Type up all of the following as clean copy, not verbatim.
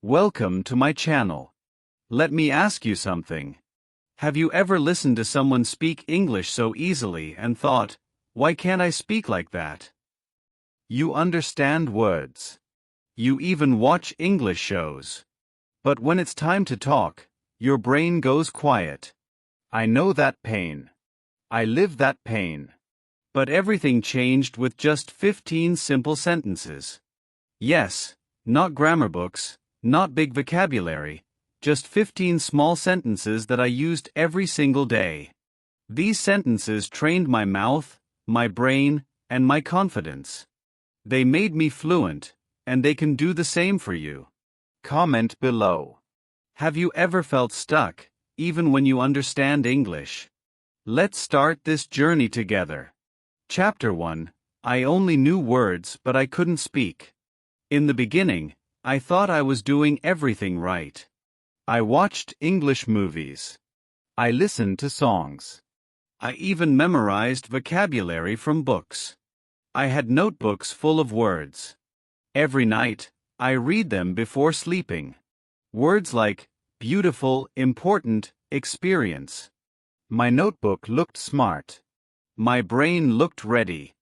Welcome to my channel. Let me ask you something. Have you ever listened to someone speak English so easily and thought, why can't I speak like that? You understand words. You even watch English shows. But when it's time to talk, your brain goes quiet. I know that pain. I live that pain. But everything changed with just 15 simple sentences. Yes, not grammar books, not big vocabulary, just 15 small sentences that I used every single day. These sentences trained my mouth, my brain, and my confidence. They made me fluent, and they can do the same for you. Comment below. Have you ever felt stuck, even when you understand English? Let's start this journey together. Chapter 1. I only knew words but I couldn't speak. In the beginning, I thought I was doing everything right. I watched English movies. I listened to songs. I even memorized vocabulary from books. I had notebooks full of words. Every night, I read them before sleeping. Words like beautiful, important, experience. My notebook looked smart. My brain looked ready.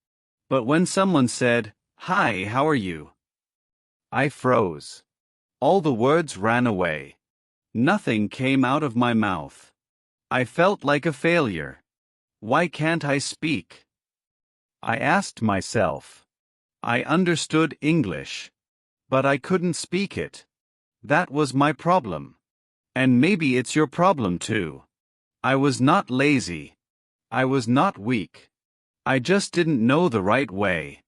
But when someone said, "Hi, how are you?" I froze. All the words ran away. Nothing came out of my mouth. I felt like a failure. Why can't I speak? I asked myself. I understood English. But I couldn't speak it. That was my problem. And maybe it's your problem too. I was not lazy. I was not weak. I just didn't know the right way.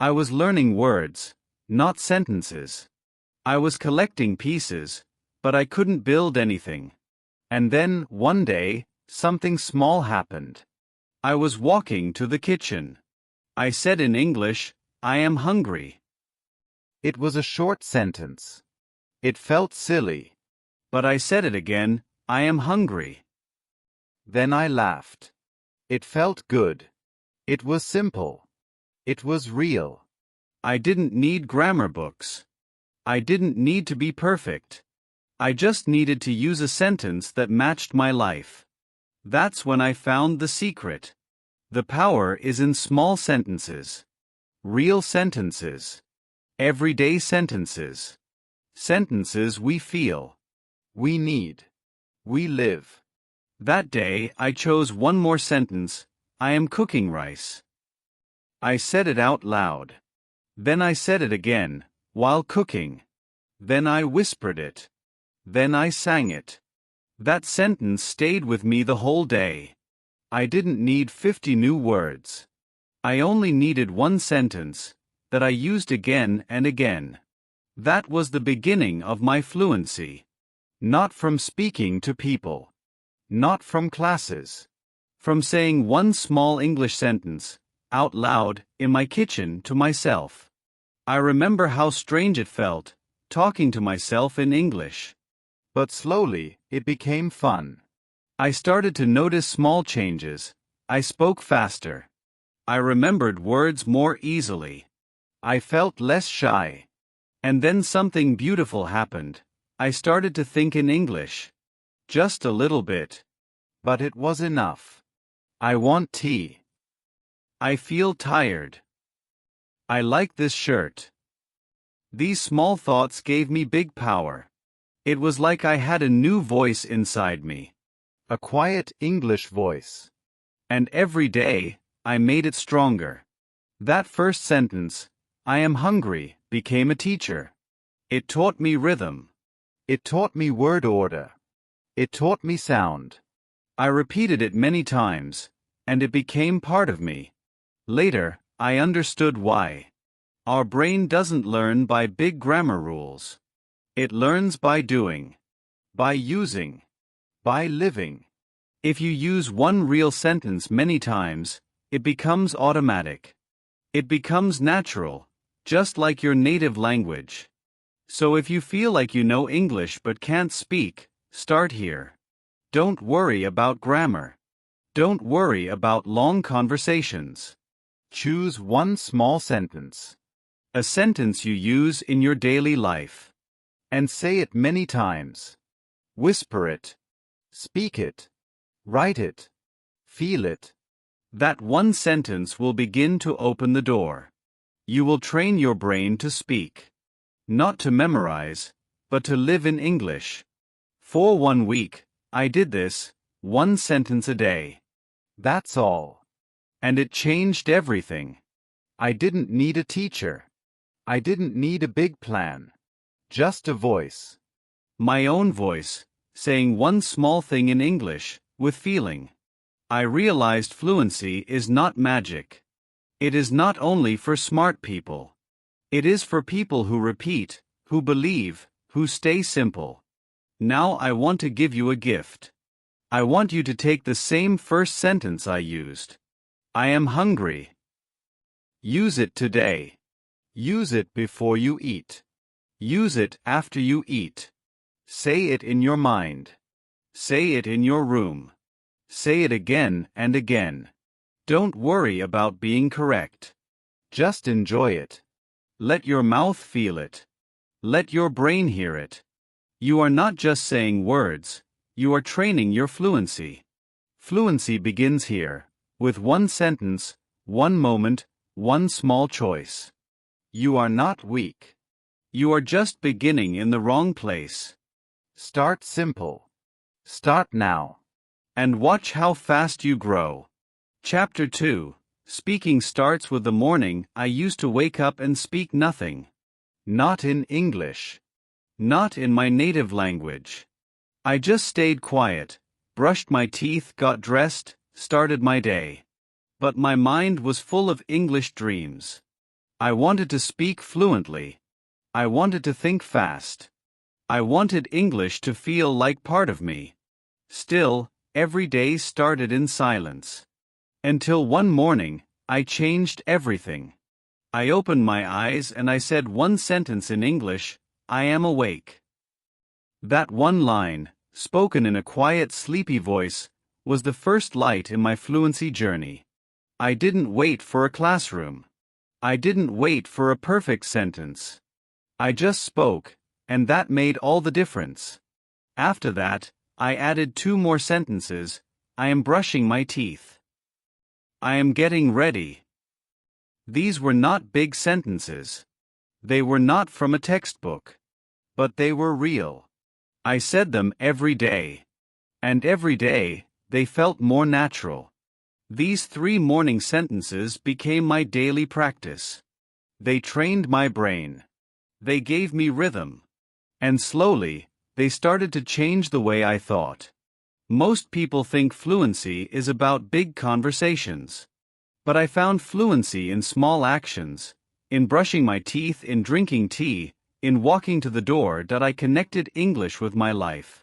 I was learning words, not sentences. I was collecting pieces, but I couldn't build anything. And then, one day, something small happened. I was walking to the kitchen. I said in English, "I am hungry." It was a short sentence. It felt silly. But I said it again, "I am hungry." Then I laughed. It felt good. It was simple. It was real. I didn't need grammar books. I didn't need to be perfect. I just needed to use a sentence that matched my life. That's when I found the secret. The power is in small sentences. Real sentences. Everyday sentences. Sentences we feel. We need. We live. That day I chose one more sentence. I am cooking rice. I said it out loud. Then I said it again, while cooking. Then I whispered it. Then I sang it. That sentence stayed with me the whole day. I didn't need 50 new words. I only needed one sentence, that I used again and again. That was the beginning of my fluency. Not from speaking to people. Not from classes. From saying one small English sentence, out loud, in my kitchen to myself. I remember how strange it felt, talking to myself in English. But slowly, it became fun. I started to notice small changes. I spoke faster. I remembered words more easily. I felt less shy. And then something beautiful happened. I started to think in English. Just a little bit. But it was enough. I want tea. I feel tired. I like this shirt. These small thoughts gave me big power. It was like I had a new voice inside me. A quiet English voice. And every day, I made it stronger. That first sentence, "I am hungry," became a teacher. It taught me rhythm. It taught me word order. It taught me sound. I repeated it many times, and it became part of me. Later, I understood why. Our brain doesn't learn by big grammar rules. It learns by doing. By using. By living. If you use one real sentence many times, it becomes automatic. It becomes natural, just like your native language. So if you feel like you know English but can't speak, start here. Don't worry about grammar. Don't worry about long conversations. Choose one small sentence. A sentence you use in your daily life. And say it many times. Whisper it. Speak it. Write it. Feel it. That one sentence will begin to open the door. You will train your brain to speak. Not to memorize, but to live in English. For 1 week, I did this, one sentence a day. That's all. And it changed everything. I didn't need a teacher. I didn't need a big plan. Just a voice. My own voice, saying one small thing in English, with feeling. I realized fluency is not magic. It is not only for smart people. It is for people who repeat, who believe, who stay simple. Now I want to give you a gift. I want you to take the same first sentence I used. I am hungry. Use it today. Use it before you eat. Use it after you eat. Say it in your mind. Say it in your room. Say it again and again. Don't worry about being correct. Just enjoy it. Let your mouth feel it. Let your brain hear it. You are not just saying words, you are training your fluency. Fluency begins here, with one sentence, one moment, one small choice. You are not weak. You are just beginning in the wrong place. Start simple. Start now. And watch how fast you grow. Chapter 2. Speaking starts with the morning. I used to wake up and speak nothing. Not in English. Not in my native language. I just stayed quiet, brushed my teeth, got dressed, started my day. But my mind was full of English dreams. I wanted to speak fluently. I wanted to think fast. I wanted English to feel like part of me. Still, every day started in silence. Until one morning, I changed everything. I opened my eyes and I said one sentence in English, I am awake. That one line, spoken in a quiet, sleepy voice, was the first light in my fluency journey. I didn't wait for a classroom. I didn't wait for a perfect sentence. I just spoke, and that made all the difference. After that, I added 2 more sentences. I am brushing my teeth. I am getting ready. These were not big sentences. They were not from a textbook. But they were real. I said them every day. And every day, they felt more natural. These 3 morning sentences became my daily practice. They trained my brain. They gave me rhythm. And slowly, they started to change the way I thought. Most people think fluency is about big conversations. But I found fluency in small actions, in brushing my teeth, in drinking tea, in walking to the door, that I connected English with my life.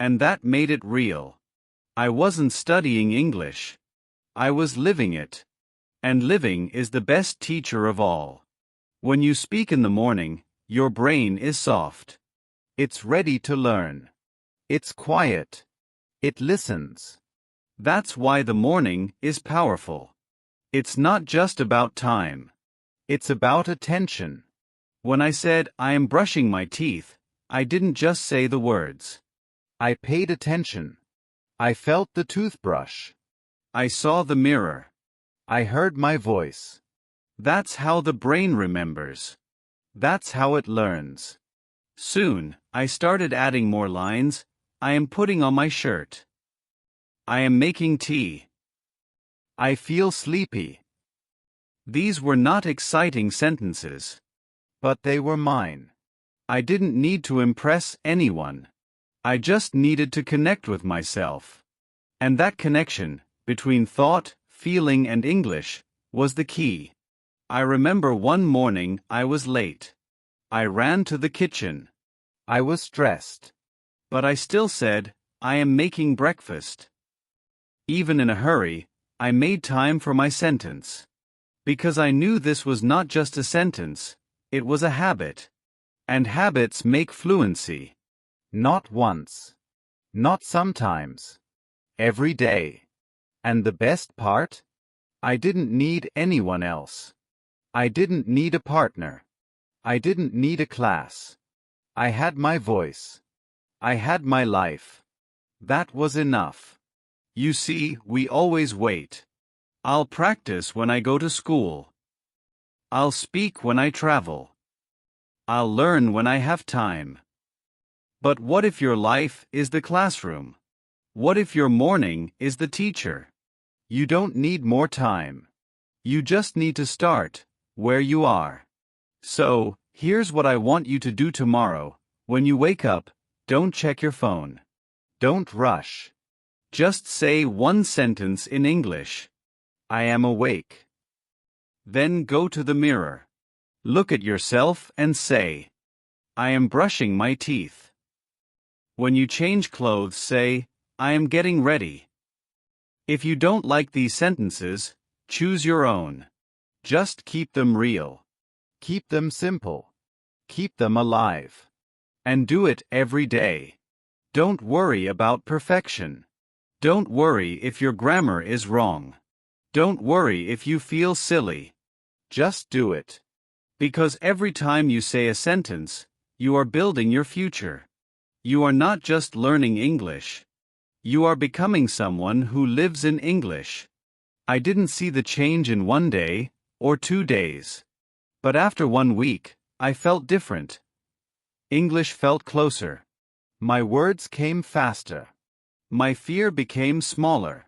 And that made it real. I wasn't studying English. I was living it. And living is the best teacher of all. When you speak in the morning, your brain is soft. It's ready to learn. It's quiet. It listens. That's why the morning is powerful. It's not just about time. It's about attention. When I said, I am brushing my teeth, I didn't just say the words. I paid attention. I felt the toothbrush. I saw the mirror. I heard my voice. That's how the brain remembers. That's how it learns. Soon, I started adding more lines. I am putting on my shirt. I am making tea. I feel sleepy. These were not exciting sentences. But they were mine. I didn't need to impress anyone. I just needed to connect with myself. And that connection, between thought, feeling, and English, was the key. I remember one morning I was late. I ran to the kitchen. I was stressed. But I still said, I am making breakfast. Even in a hurry, I made time for my sentence. Because I knew this was not just a sentence, it was a habit. And habits make fluency. Not once. Not sometimes. Every day. And the best part? I didn't need anyone else. I didn't need a partner. I didn't need a class. I had my voice. I had my life. That was enough. You see, we always wait. I'll practice when I go to school. I'll speak when I travel. I'll learn when I have time. But what if your life is the classroom? What if your morning is the teacher? You don't need more time. You just need to start where you are. So, here's what I want you to do tomorrow. When you wake up, don't check your phone. Don't rush. Just say one sentence in English. I am awake. Then go to the mirror. Look at yourself and say, I am brushing my teeth. When you change clothes, say, I am getting ready. If you don't like these sentences, choose your own. Just keep them real. Keep them simple. Keep them alive. And do it every day. Don't worry about perfection. Don't worry if your grammar is wrong. Don't worry if you feel silly. Just do it. Because every time you say a sentence, you are building your future. You are not just learning English. You are becoming someone who lives in English. I didn't see the change in 1 day, or 2 days. But after 1 week, I felt different. English felt closer. My words came faster. My fear became smaller.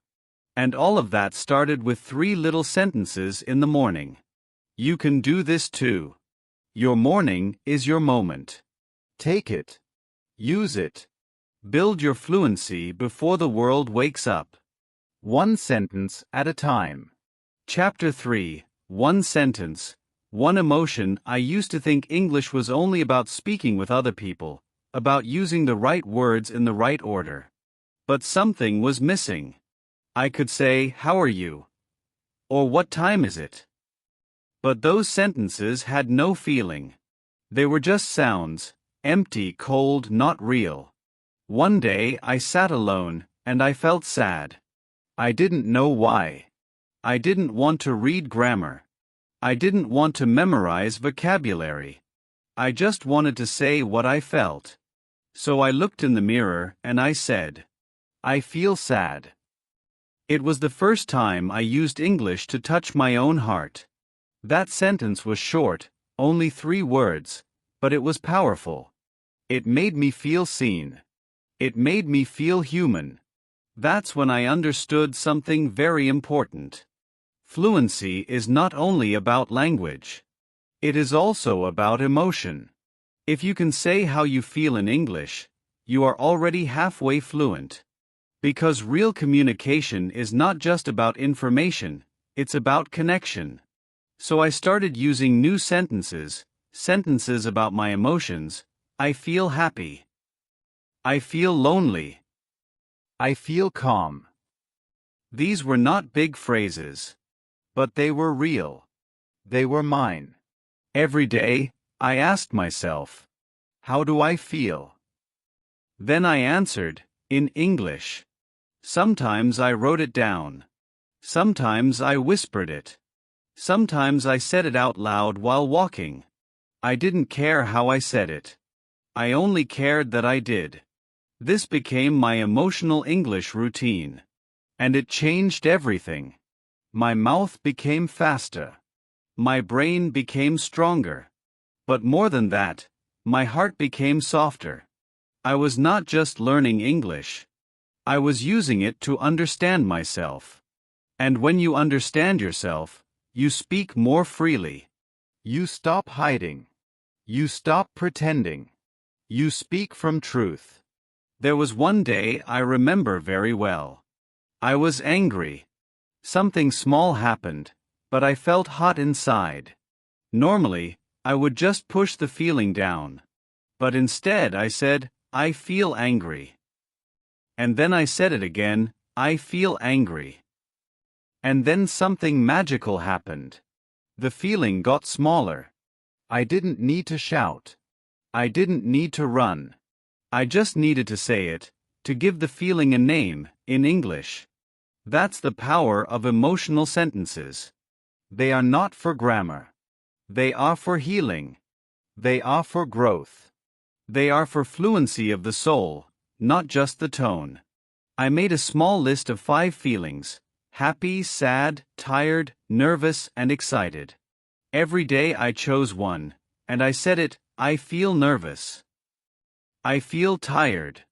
And all of that started with 3 little sentences in the morning. You can do this too. Your morning is your moment. Take it. Use it. Build your fluency before the world wakes up. 1 sentence at a time. Chapter 3, 1 sentence, 1 emotion. I used to think English was only about speaking with other people, about using the right words in the right order. But something was missing. I could say, how are you? Or what time is it? But those sentences had no feeling. They were just sounds, empty, cold, not real. One day I sat alone, and I felt sad. I didn't know why. I didn't want to read grammar. I didn't want to memorize vocabulary. I just wanted to say what I felt. So I looked in the mirror and I said, I feel sad. It was the first time I used English to touch my own heart. That sentence was short, only 3 words, but it was powerful. It made me feel seen. It made me feel human. That's when I understood something very important. Fluency is not only about language. It is also about emotion. If you can say how you feel in English, you are already halfway fluent. Because real communication is not just about information, it's about connection. So I started using new sentences about my emotions. I feel happy. I feel lonely. I feel calm. These were not big phrases. But they were real. They were mine. Every day, I asked myself, how do I feel? Then I answered, in English. Sometimes I wrote it down. Sometimes I whispered it. Sometimes I said it out loud while walking. I didn't care how I said it. I only cared that I did. This became my emotional English routine. And it changed everything. My mouth became faster. My brain became stronger. But more than that, my heart became softer. I was not just learning English. I was using it to understand myself. And when you understand yourself, you speak more freely. You stop hiding. You stop pretending. You speak from truth. There was one day I remember very well. I was angry. Something small happened, but I felt hot inside. Normally, I would just push the feeling down. But instead I said, I feel angry. And then I said it again, I feel angry. And then something magical happened. The feeling got smaller. I didn't need to shout. I didn't need to run. I just needed to say it, to give the feeling a name, in English. That's the power of emotional sentences. They are not for grammar. They are for healing. They are for growth. They are for fluency of the soul, not just the tone. I made a small list of 5 feelings: happy, sad, tired, nervous, and excited. Every day I chose one, and I said it. I feel nervous. I feel tired.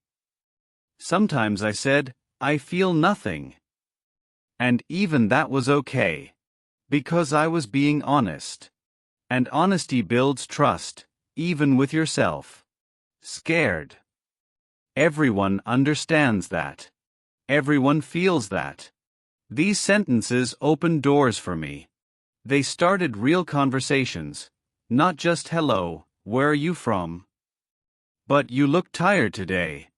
Sometimes I said, I feel nothing. And even that was okay. Because I was being honest. And honesty builds trust, even with yourself. Scared. Everyone understands that. Everyone feels that. These sentences opened doors for me. They started real conversations. Not just hello, where are you from? But you look tired today.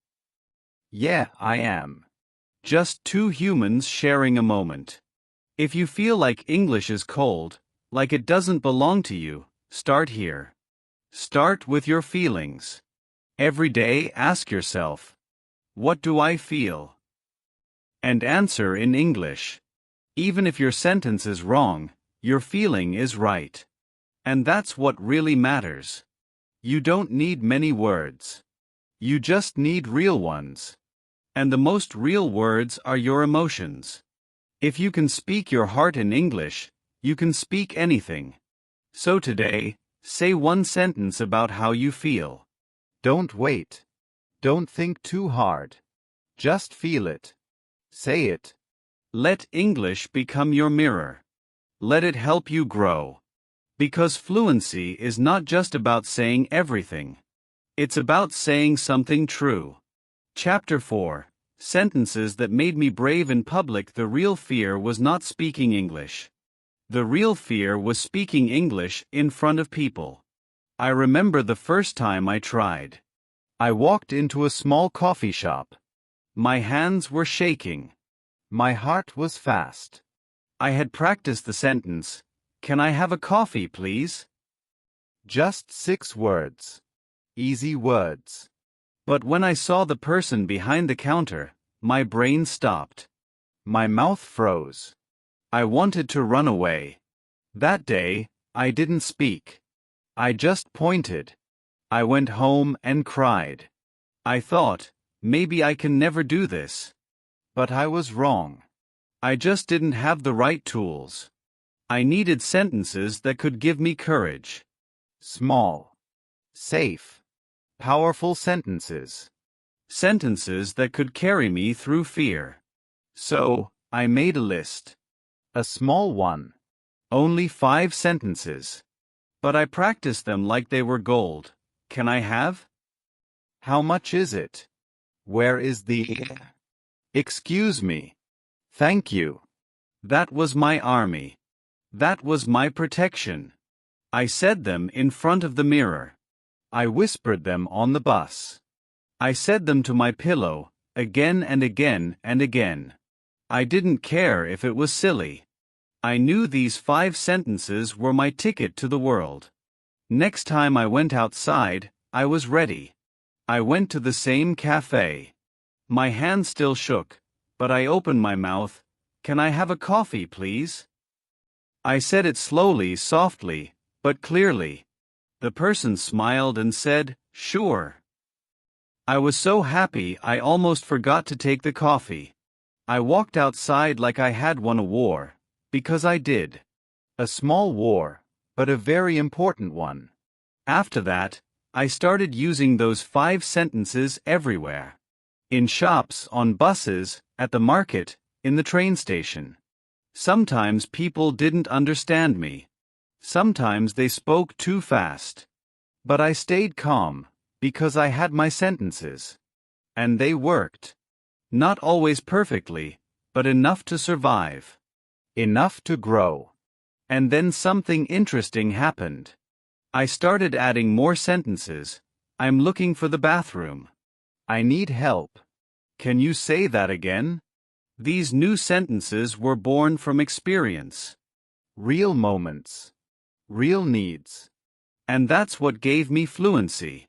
Yeah, I am. Just 2 humans sharing a moment. If you feel like English is cold, like it doesn't belong to you, start here. Start with your feelings. Every day ask yourself, what do I feel? And answer in English. Even if your sentence is wrong, your feeling is right. And that's what really matters. You don't need many words. You just need real ones. And the most real words are your emotions. If you can speak your heart in English, you can speak anything. So today, say one sentence about how you feel. Don't wait. Don't think too hard. Just feel it. Say it. Let English become your mirror. Let it help you grow. Because fluency is not just about saying everything. It's about saying something true. Chapter 4. Sentences that made me brave in public. The real fear was not speaking English. The real fear was speaking English in front of people. I remember the first time I tried. I walked into a small coffee shop. My hands were shaking. My heart was fast. I had practiced the sentence, "Can I have a coffee, please?" Just 6 words. Easy words. But when I saw the person behind the counter, my brain stopped. My mouth froze. I wanted to run away. That day, I didn't speak. I just pointed. I went home and cried. I thought, maybe I can never do this. But I was wrong. I just didn't have the right tools. I needed sentences that could give me courage. Small. Safe. Powerful sentences. Sentences that could carry me through fear. So, I made a list. A small one. Only 5 sentences. But I practiced them like they were gold. Can I have? How much is it? Where is the? Excuse me. Thank you. That was my army. That was my protection. I said them in front of the mirror. I whispered them on the bus. I said them to my pillow, again and again and again. I didn't care if it was silly. I knew these 5 sentences were my ticket to the world. Next time I went outside, I was ready. I went to the same cafe. My hand still shook, but I opened my mouth. Can I have a coffee, please? I said it slowly, softly, but clearly. The person smiled and said, sure. I was so happy I almost forgot to take the coffee. I walked outside like I had won a war, because I did. A small war, but a very important one. After that, I started using those 5 sentences everywhere. In shops, on buses, at the market, in the train station. Sometimes people didn't understand me. Sometimes they spoke too fast. But I stayed calm, because I had my sentences. And they worked. Not always perfectly, but enough to survive. Enough to grow. And then something interesting happened. I started adding more sentences. I'm looking for the bathroom. I need help. Can you say that again? These new sentences were born from experience. Real moments. Real needs. And that's what gave me fluency.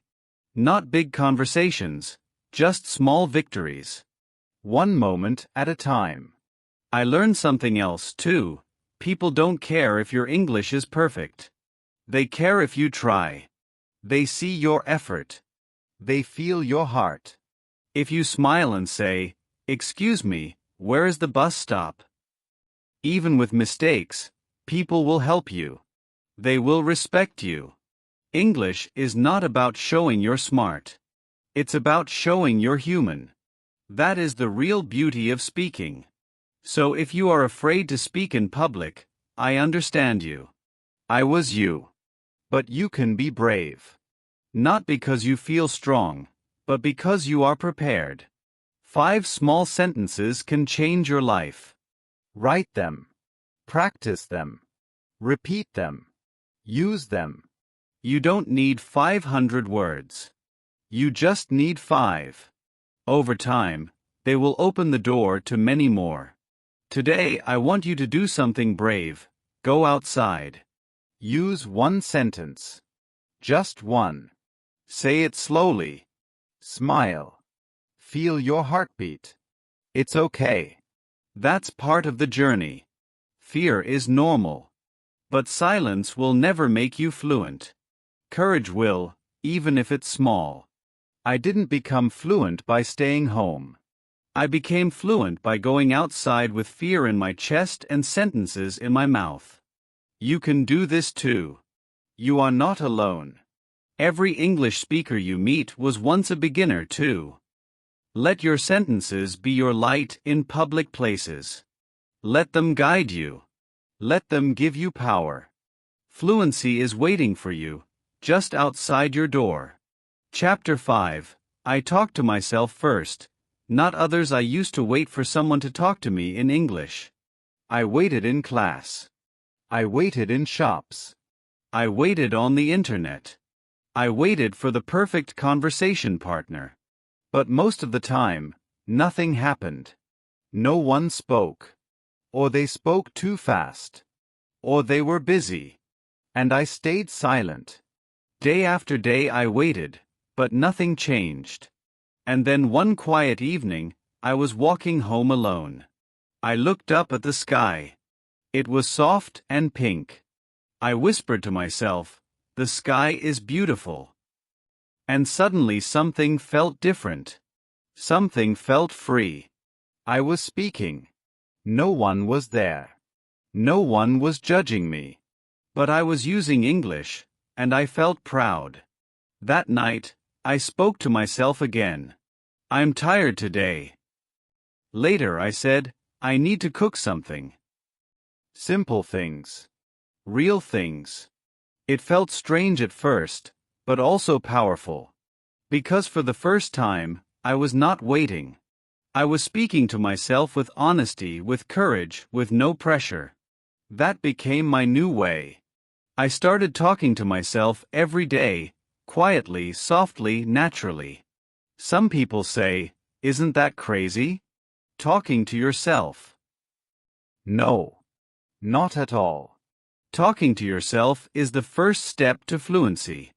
Not big conversations, just small victories. One moment at a time. I learned something else too. People don't care if your English is perfect. They care if you try. They see your effort. They feel your heart. If you smile and say, "Excuse me, where is the bus stop?" Even with mistakes, people will help you. They will respect you. English is not about showing you're smart. It's about showing you're human. That is the real beauty of speaking. So if you are afraid to speak in public, I understand you. I was you. But you can be brave. Not because you feel strong, but because you are prepared. 5 small sentences can change your life. Write them. Practice them. Repeat them. Use them. You don't need 500 words. You just need 5. Over time, they will open the door to many more. Today I want you to do something brave. Go outside. Use one sentence. Just one. Say it slowly. Smile. Feel your heartbeat. It's okay. That's part of the journey. Fear is normal. But silence will never make you fluent. Courage will, even if it's small. I didn't become fluent by staying home. I became fluent by going outside with fear in my chest and sentences in my mouth. You can do this too. You are not alone. Every English speaker you meet was once a beginner too. Let your sentences be your light in public places. Let them guide you. Let them give you power. Fluency is waiting for you, just outside your door. Chapter 5. I talk to myself first, not others. I used to wait for someone to talk to me in English. I waited in class. I waited in shops. I waited on the internet. I waited for the perfect conversation partner. But most of the time, nothing happened. No one spoke. Or they spoke too fast. Or they were busy. And I stayed silent. Day after day I waited, but nothing changed. And then one quiet evening, I was walking home alone. I looked up at the sky. It was soft and pink. I whispered to myself, "The sky is beautiful." And suddenly something felt different. Something felt free. I was speaking. No one was there. No one was judging me. But I was using English, and I felt proud. That night, I spoke to myself again. "I'm tired today." Later I said, "I need to cook something." Simple things. Real things. It felt strange at first, but also powerful. Because for the first time, I was not waiting. I was speaking to myself with honesty, with courage, with no pressure. That became my new way. I started talking to myself every day, quietly, softly, naturally. Some people say, "Isn't that crazy? Talking to yourself." No. Not at all. Talking to yourself is the first step to fluency.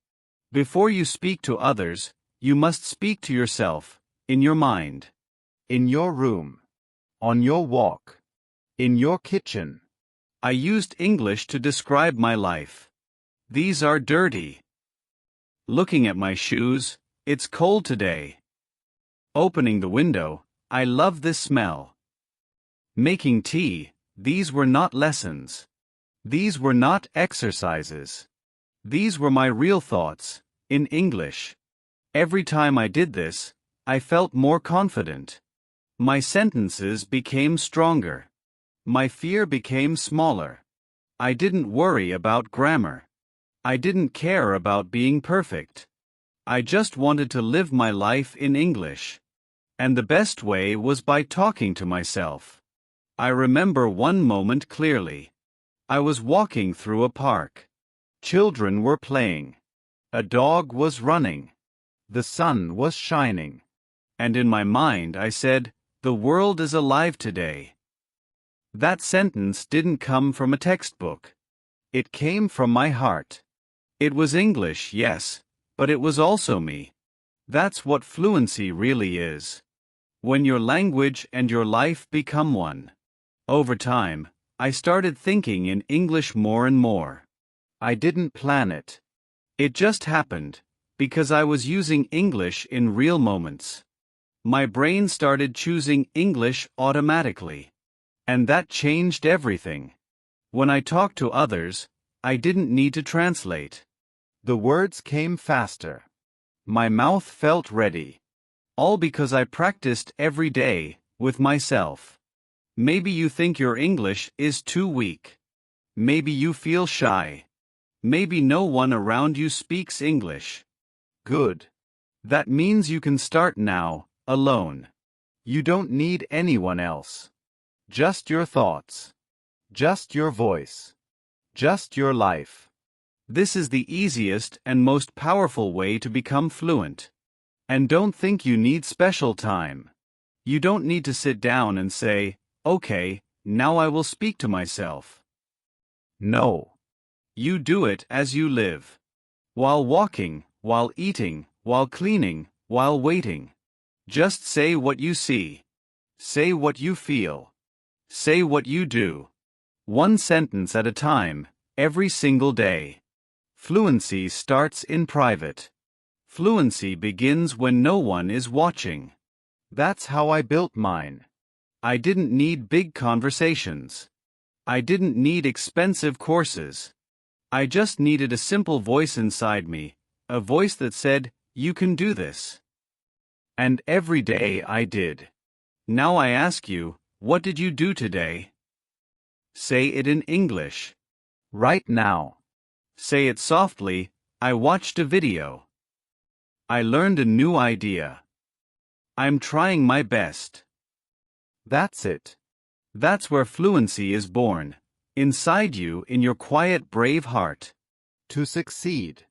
Before you speak to others, you must speak to yourself, in your mind. In your room. On your walk. In your kitchen. I used English to describe my life. "These are dirty." Looking at my shoes, "It's cold today." Opening the window, "I love this smell." Making tea, these were not lessons. These were not exercises. These were my real thoughts, in English. Every time I did this, I felt more confident. My sentences became stronger. My fear became smaller. I didn't worry about grammar. I didn't care about being perfect. I just wanted to live my life in English. And the best way was by talking to myself. I remember one moment clearly. I was walking through a park. Children were playing. A dog was running. The sun was shining. And in my mind I said, "The world is alive today." That sentence didn't come from a textbook. It came from my heart. It was English, yes, but it was also me. That's what fluency really is. When your language and your life become one. Over time, I started thinking in English more and more. I didn't plan it. It just happened, Because I was using English in real moments. My brain started choosing English automatically. And that changed everything. When I talked to others, I didn't need to translate. The words came faster. My mouth felt ready. All because I practiced every day, with myself. Maybe you think your English is too weak. Maybe you feel shy. Maybe no one around you speaks English. Good. That means you can start now, alone. You don't need anyone else. Just your thoughts. Just your voice. Just your life. This is the easiest and most powerful way to become fluent. And don't think you need special time. You don't need to sit down and say, "Okay, now I will speak to myself." No. You do it as you live. While walking, while eating, while cleaning, while waiting. Just say what you see. Say what you feel. Say what you do. One sentence at a time, every single day. Fluency starts in private. Fluency begins when no one is watching. That's how I built mine. I didn't need big conversations. I didn't need expensive courses. I just needed a simple voice inside me, a voice that said, "You can do this." And every day I did. Now I ask you, what did you do today? Say it in English. Right now. Say it softly, "I watched a video." I learned a new idea. I'm trying my best. That's it. That's where fluency is born. Inside you, in your quiet, brave heart. To succeed.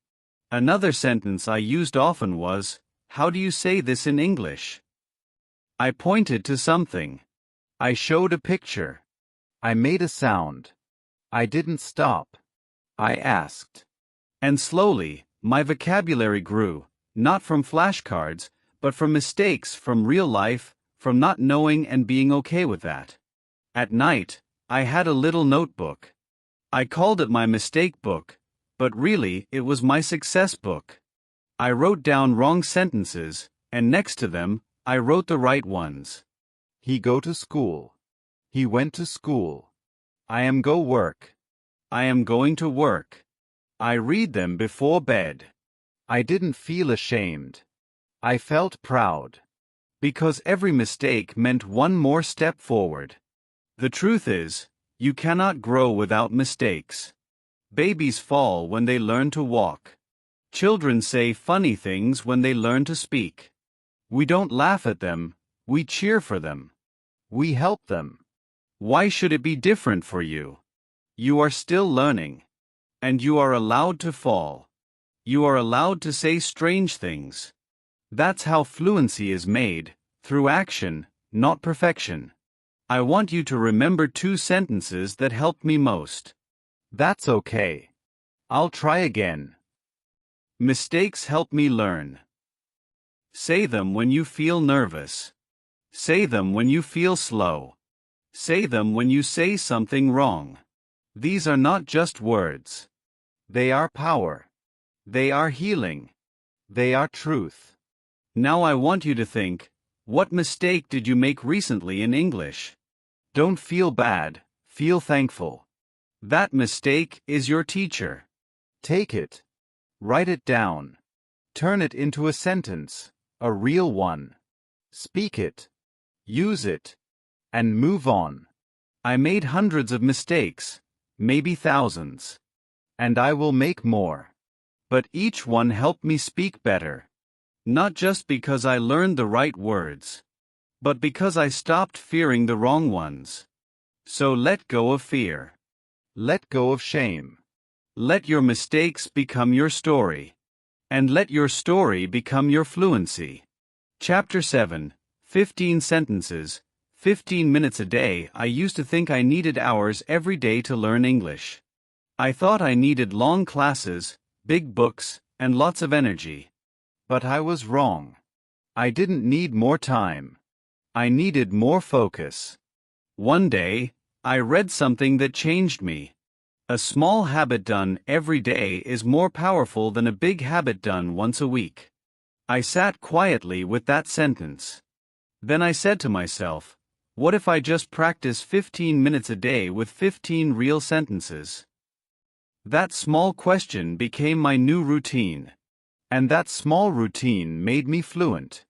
Another sentence I used often was, "How do you say this in English?" I pointed to something. I showed a picture. I made a sound. I didn't stop. I asked. And slowly, my vocabulary grew, not from flashcards, but from mistakes, from real life, from not knowing and being okay with that. At night, I had a little notebook. I called it my mistake book, but really it was my success book. I wrote down wrong sentences, and next to them, I wrote the right ones. He go to school. He went to school. I am go work. I am going to work. I read them before bed. I didn't feel ashamed. I felt proud. Because every mistake meant one more step forward. The truth is, you cannot grow without mistakes. Babies fall when they learn to walk. Children say funny things when they learn to speak. We don't laugh at them, we cheer for them. We help them. Why should it be different for you? You are still learning. And you are allowed to fall. You are allowed to say strange things. That's how fluency is made, through action, not perfection. I want you to remember 2 sentences that helped me most. That's okay. I'll try again. Mistakes help me learn. Say them when you feel nervous. Say them when you feel slow. Say them when you say something wrong. These are not just words. They are power. They are healing. They are truth. Now I want you to think, what mistake did you make recently in English? Don't feel bad, feel thankful. That mistake is your teacher. Take it. Write it down. Turn it into a sentence, a real one. Speak it. Use it. And move on. I made hundreds of mistakes, maybe thousands. And I will make more. But each one helped me speak better. Not just because I learned the right words, but because I stopped fearing the wrong ones. So let go of fear. Let go of shame. Let your mistakes become your story. And let your story become your fluency. Chapter 7, 15 sentences, 15 minutes a day. I used to think I needed hours every day to learn English. I thought I needed long classes, big books, and lots of energy. But I was wrong. I didn't need more time. I needed more focus. One day, I read something that changed me. A small habit done every day is more powerful than a big habit done once a week. I sat quietly with that sentence. Then I said to myself, what if I just practice 15 minutes a day with 15 real sentences? That small question became my new routine. And that small routine made me fluent.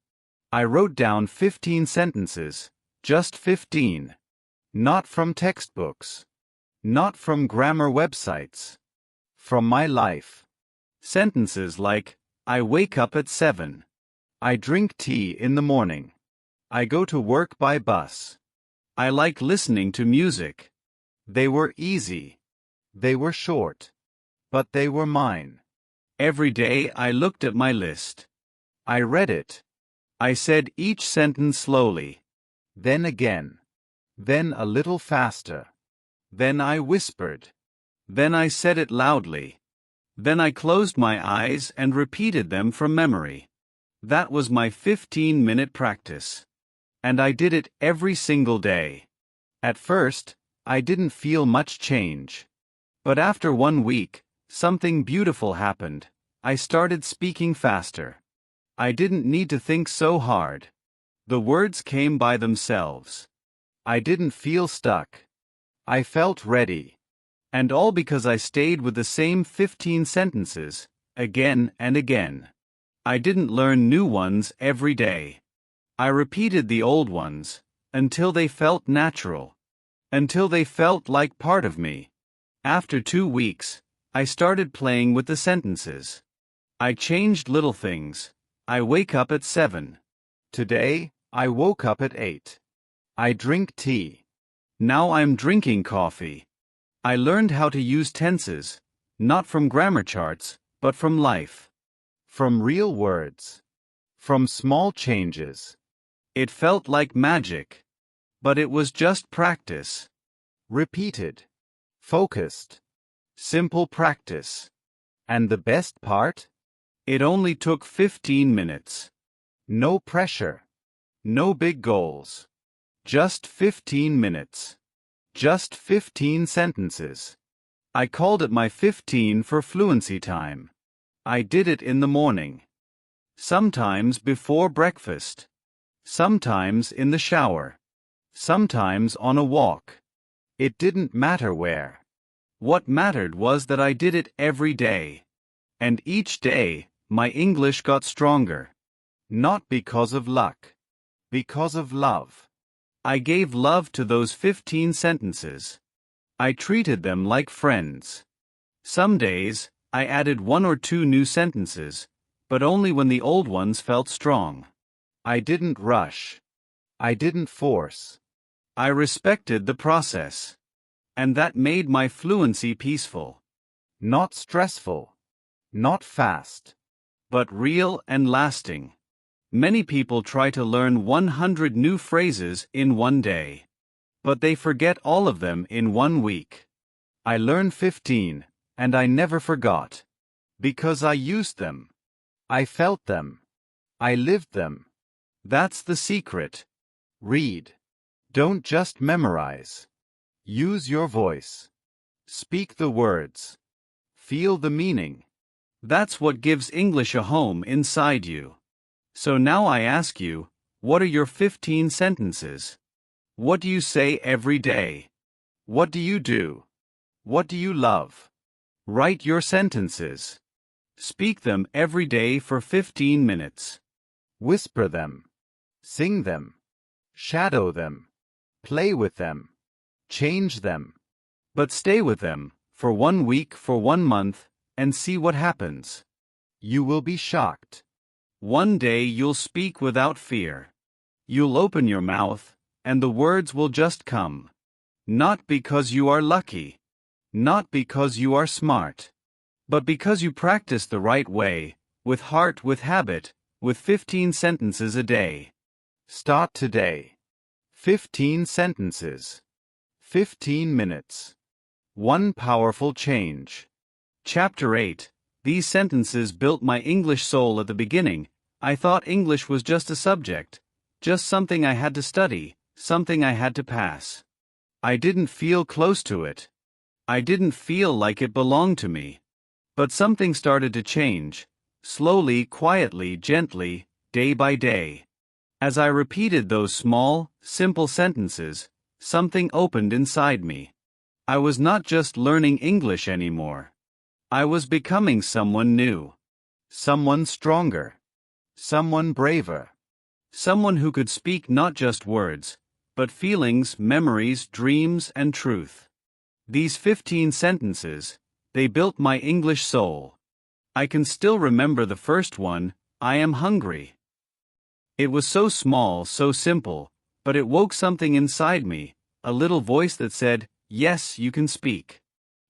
I wrote down 15 sentences, just 15. Not from textbooks. Not from grammar websites. From my life. Sentences like, I wake up at 7. I drink tea in the morning. I go to work by bus. I like listening to music. They were easy. They were short. But they were mine. Every day I looked at my list. I read it. I said each sentence slowly. Then again. Then a little faster. Then I whispered. Then I said it loudly. Then I closed my eyes and repeated them from memory. That was my 15-minute practice. And I did it every single day. At first, I didn't feel much change. But after 1 week, something beautiful happened. I started speaking faster. I didn't need to think so hard. The words came by themselves. I didn't feel stuck. I felt ready. And all because I stayed with the same 15 sentences, again and again. I didn't learn new ones every day. I repeated the old ones, until they felt natural. Until they felt like part of me. After 2 weeks, I started playing with the sentences. I changed little things. I wake up at 7. Today, I woke up at 8. I drink tea. Now I'm drinking coffee. I learned how to use tenses, not from grammar charts, but from life. From real words. From small changes. It felt like magic. But it was just practice. Repeated. Focused. Simple practice. And the best part? It only took 15 minutes. No pressure. No big goals. Just 15 minutes. Just 15 sentences. I called it my 15 for fluency time. I did it in the morning. Sometimes before breakfast. Sometimes in the shower. Sometimes on a walk. It didn't matter where. What mattered was that I did it every day. And each day, my English got stronger. Not because of luck. Because of love. I gave love to those 15 sentences. I treated them like friends. Some days, I added 1 or 2 new sentences, but only when the old ones felt strong. I didn't rush. I didn't force. I respected the process. And that made my fluency peaceful. Not stressful. Not fast. But real and lasting. Many people try to learn 100 new phrases in 1 day. But they forget all of them in 1 week. I learned 15, and I never forgot. Because I used them. I felt them. I lived them. That's the secret. Read. Don't just memorize. Use your voice. Speak the words. Feel the meaning. That's what gives English a home inside you. So now I ask you, what are your 15 sentences? What do you say every day? What do you do? What do you love? Write your sentences. Speak them every day for 15 minutes. Whisper them. Sing them. Shadow them. Play with them. Change them. But stay with them, for 1 week, for 1 month, and see what happens. You will be shocked. One day you'll speak without fear. You'll open your mouth, and the words will just come. Not because you are lucky. Not because you are smart. But because you practice the right way, with heart, with habit, with 15 sentences a day. Start today. 15 sentences. 15 minutes. 1 powerful change. Chapter 8. These sentences built my English soul at the beginning. I thought English was just a subject. Just something I had to study, something I had to pass. I didn't feel close to it. I didn't feel like it belonged to me. But something started to change, slowly, quietly, gently, day by day. As I repeated those small, simple sentences, something opened inside me. I was not just learning English anymore. I was becoming someone new. Someone stronger. Someone braver. Someone who could speak not just words, but feelings, memories, dreams, and truth. These 15 sentences, they built my English soul. I can still remember the first one, I am hungry. It was so small, so simple, but it woke something inside me, a little voice that said, yes, you can speak.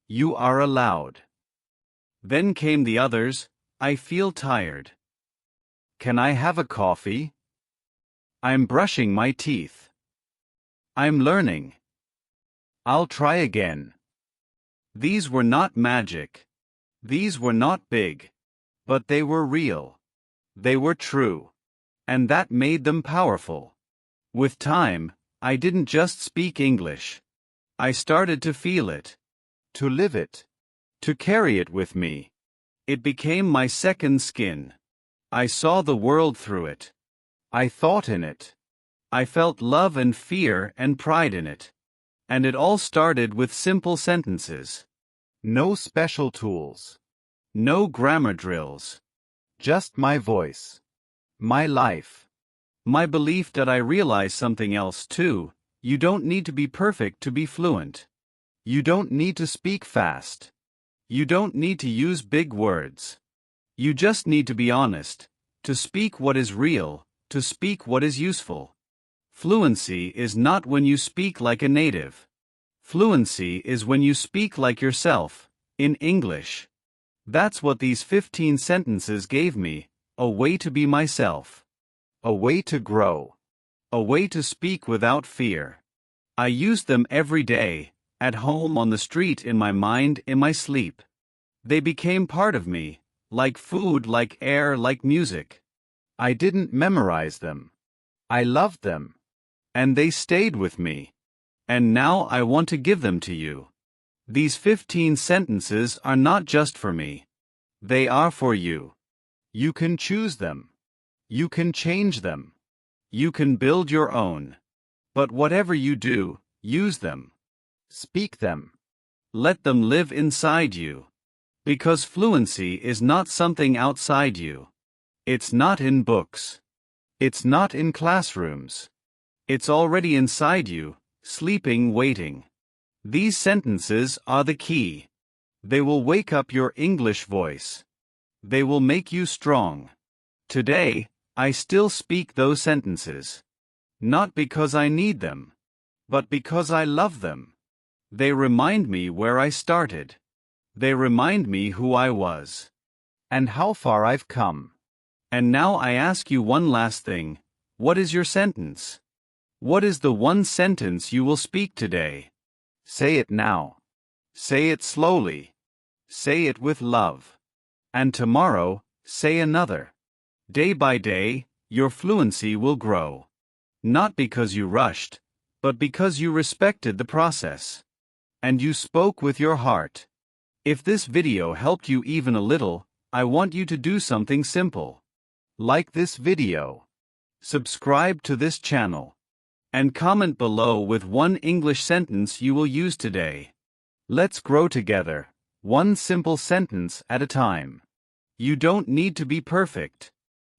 You are allowed. Then came the others, I feel tired. Can I have a coffee? I'm brushing my teeth. I'm learning. I'll try again. These were not magic. These were not big. But they were real. They were true. And that made them powerful. With time, I didn't just speak English. I started to feel it. To live it. To carry it with me. It became my second skin. I saw the world through it. I thought in it. I felt love and fear and pride in it. And it all started with simple sentences. No special tools. No grammar drills. Just my voice. My life. My belief that I realized something else too. You don't need to be perfect to be fluent. You don't need to speak fast. You don't need to use big words. You just need to be honest, to speak what is real, to speak what is useful. Fluency is not when you speak like a native. Fluency is when you speak like yourself, in English. That's what these 15 sentences gave me, a way to be myself. A way to grow. A way to speak without fear. I used them every day, at home, on the street, in my mind, in my sleep. They became part of me, like food, like air, like music. I didn't memorize them. I loved them. And they stayed with me. And now I want to give them to you. These 15 sentences are not just for me. They are for you. You can choose them. You can change them. You can build your own. But whatever you do, use them. Speak them. Let them live inside you. Because fluency is not something outside you. It's not in books. It's not in classrooms. It's already inside you, sleeping, waiting. These sentences are the key. They will wake up your English voice. They will make you strong. Today, I still speak those sentences. Not because I need them, but because I love them. They remind me where I started. They remind me who I was. And how far I've come. And now I ask you one last thing. What is your sentence? What is the one sentence you will speak today? Say it now. Say it slowly. Say it with love. And tomorrow, say another. Day by day, your fluency will grow. Not because you rushed, but because you respected the process. And you spoke with your heart. If this video helped you even a little, I want you to do something simple. Like this video. Subscribe to this channel. And comment below with one English sentence you will use today. Let's grow together, one simple sentence at a time. You don't need to be perfect.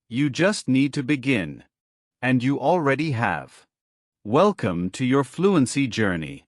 You just need to begin. And you already have. Welcome to your fluency journey.